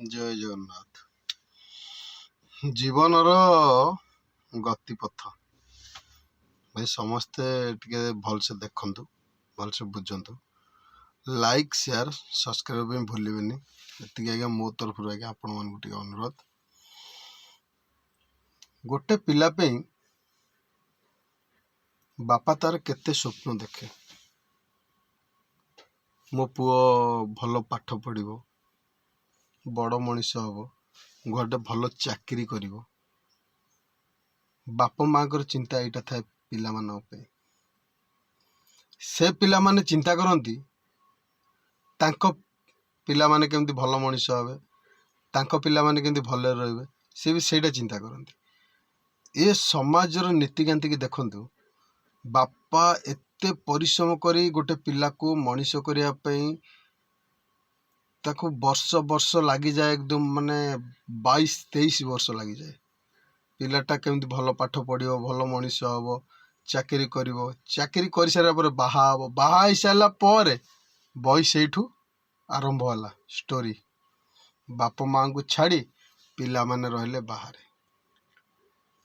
ଜୟ ଜଗନ୍ନାଥ। ଜୀବନର ଗତିପଥ ଭାଇ ସମସ୍ତେ ଟିକେ ଭଲସେ ଦେଖନ୍ତୁ, ଭଲସେ ବୁଝନ୍ତୁ। ଲାଇକ୍ ସେୟାର ସବସ୍କ୍ରାଇବ ପାଇଁ ଭୁଲିବେନି। ଏତିକି ଆଜ୍ଞା ମୋ ତରଫରୁ ଆଜ୍ଞା ଆପଣମାନଙ୍କୁ ଟିକେ ଅନୁରୋଧ। ଗୋଟେ ପିଲା ପାଇଁ ବାପା ତାର କେତେ ସ୍ୱପ୍ନ ଦେଖେ। ମୋ ପୁଅ ଭଲ ପାଠ ପଢ଼ିବ, ବଡ଼ ମଣିଷ ହେବ, ଗୋଟେ ଭଲ ଚାକିରି କରିବ। ବାପା ମାଙ୍କର ଚିନ୍ତା ଏଇଟା ଥାଏ ପିଲାମାନଙ୍କ ପାଇଁ। ସେ ପିଲାମାନେ ଚିନ୍ତା କରନ୍ତି ତାଙ୍କ ପିଲାମାନେ କେମିତି ଭଲ ମଣିଷ ହେବେ, ତାଙ୍କ ପିଲାମାନେ କେମିତି ଭଲରେ ରହିବେ, ସେ ବି ସେଇଟା ଚିନ୍ତା କରନ୍ତି। ଏ ସମାଜର ନୀତିକାନ୍ତିକି ଦେଖନ୍ତୁ। ବାପା ଏତେ ପରିଶ୍ରମ କରି ଗୋଟେ ପିଲାକୁ ମଣିଷ କରିବା ପାଇଁ ତାକୁ ବର୍ଷ ବର୍ଷ ଲାଗିଯାଏ, ଏକଦମ ମାନେ 22-23 ବର୍ଷ ଲାଗିଯାଏ। ପିଲାଟା କେମିତି ଭଲ ପାଠ ପଢ଼ିବ, ଭଲ ମଣିଷ ହେବ, ଚାକିରି କରିବ। ଚାକିରି କରିସାରିଲା ପରେ ବାହା ହେବ। ବାହା ହେଇସାରିଲା ପରେ ବହି ସେଇଠୁ ଆରମ୍ଭ ହେଲା ଷ୍ଟୋରି। ବାପା ମାଆଙ୍କୁ ଛାଡ଼ି ପିଲାମାନେ ରହିଲେ ବାହାରେ।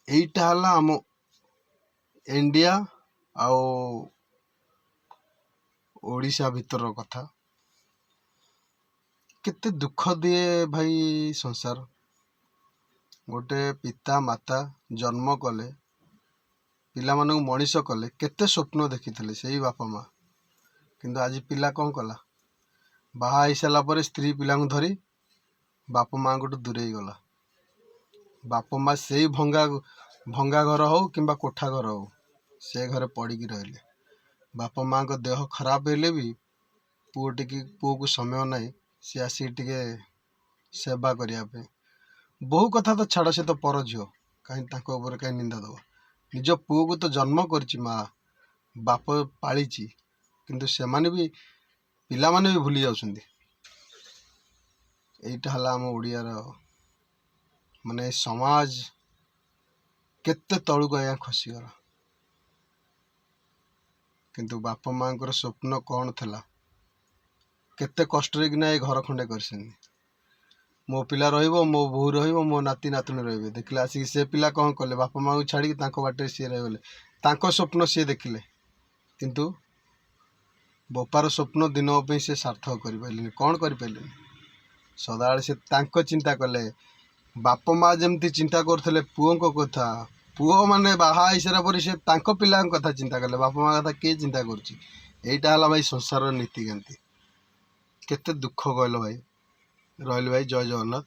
ଏଇଟା ହେଲା ଆମ ଇଣ୍ଡିଆ ଆଉ ଓଡ଼ିଶା ଭିତରର କଥା। କେତେ ଦୁଃଖ ଦିଏ ଭାଇ ସଂସାର। ଗୋଟେ ପିତା ମାତା ଜନ୍ମ କଲେ, ପିଲାମାନଙ୍କୁ ମଣିଷ କଲେ, କେତେ ସ୍ୱପ୍ନ ଦେଖିଥିଲେ ସେଇ ବାପା ମା। କିନ୍ତୁ ଆଜି ପିଲା କ'ଣ କଲା? ବାହା ହେଇସାରିଲା ପରେ ସ୍ତ୍ରୀ ପିଲାଙ୍କୁ ଧରି ବାପା ମାଆଙ୍କଠୁ ଦୂରେଇ ଗଲା। ବାପା ମା ସେଇ ଭଙ୍ଗା ଘର ହଉ କିମ୍ବା କୋଠା ଘର ହଉ, ସେ ଘରେ ପଡ଼ିକି ରହିଲେ। ବାପା ମାଆଙ୍କ ଦେହ ଖରାପ ହେଲେ ବି ପୁଅକୁ ସମୟ ନାହିଁ ସେ ଆସିକି ଟିକେ ସେବା କରିବା ପାଇଁ। ବହୁ କଥା ତ ଛାଡ଼, ସେ ତ ପର ଝିଅ, କାହିଁ ତାଙ୍କ ଉପରେ କାହିଁ ନିନ୍ଦା ଦେବ। ନିଜ ପୁଅକୁ ତ ଜନ୍ମ କରିଛି ମା, ବାପ ପାଳିଛି, କିନ୍ତୁ ସେମାନେ ବି ପିଲାମାନେ ବି ଭୁଲି ଯାଉଛନ୍ତି। ଏଇଟା ହେଲା ଆମ ଓଡ଼ିଆର ମାନେ ସମାଜ କେତେ ତଳକୁ ଆଜ୍ଞା ଖସିଗଲା। କିନ୍ତୁ ବାପା ମାଆଙ୍କର ସ୍ୱପ୍ନ କ'ଣ ଥିଲା? କେତେ କଷ୍ଟରେ କିନା ଏ ଘର ଖଣ୍ଡେ କରିଛନ୍ତି। ମୋ ପିଲା ରହିବ, ମୋ ବୋହୂ ରହିବ, ମୋ ନାତି ନାତୁଣୀ ରହିବେ। ଦେଖିଲେ ଆସିକି ସେ ପିଲା କ'ଣ କଲେ? ବାପା ମାଆଙ୍କୁ ଛାଡ଼ିକି ତାଙ୍କ ବାଟରେ ସିଏ ରହିଗଲେ। ତାଙ୍କ ସ୍ୱପ୍ନ ସିଏ ଦେଖିଲେ, କିନ୍ତୁ ବୋପାର ସ୍ୱପ୍ନ ଦିନ ପାଇଁ ସେ ସାର୍ଥକ କରିପାରିଲେନି। କ'ଣ କରିପାରିଲେନି? ସଦାବେଳେ ସେ ତାଙ୍କ ଚିନ୍ତା କଲେ। ବାପା ମା ଯେମିତି ଚିନ୍ତା କରୁଥିଲେ ପୁଅଙ୍କ କଥା, ପୁଅ ମାନେ ବାହା ହେଇସାରିଲା ପରେ ସେ ତାଙ୍କ ପିଲାଙ୍କ କଥା ଚିନ୍ତା କଲେ। ବାପା ମା କଥା କିଏ ଚିନ୍ତା କରୁଛି? ଏଇଟା ହେଲା ଭାଇ ସଂସାରର ନୀତିକାନ୍ତି। କେତେ ଦୁଃଖ କହିଲ ଭାଇ। ରହିଲି ଭାଇ, ଜୟ ଜଗନ୍ନାଥ।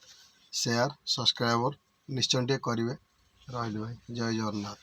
ସେୟାର ସବସ୍କ୍ରାଇବର ନିଶ୍ଚୟ ଟିକେ କରିବେ। ରହିଲି ଭାଇ, ଜୟ ଜଗନ୍ନାଥ।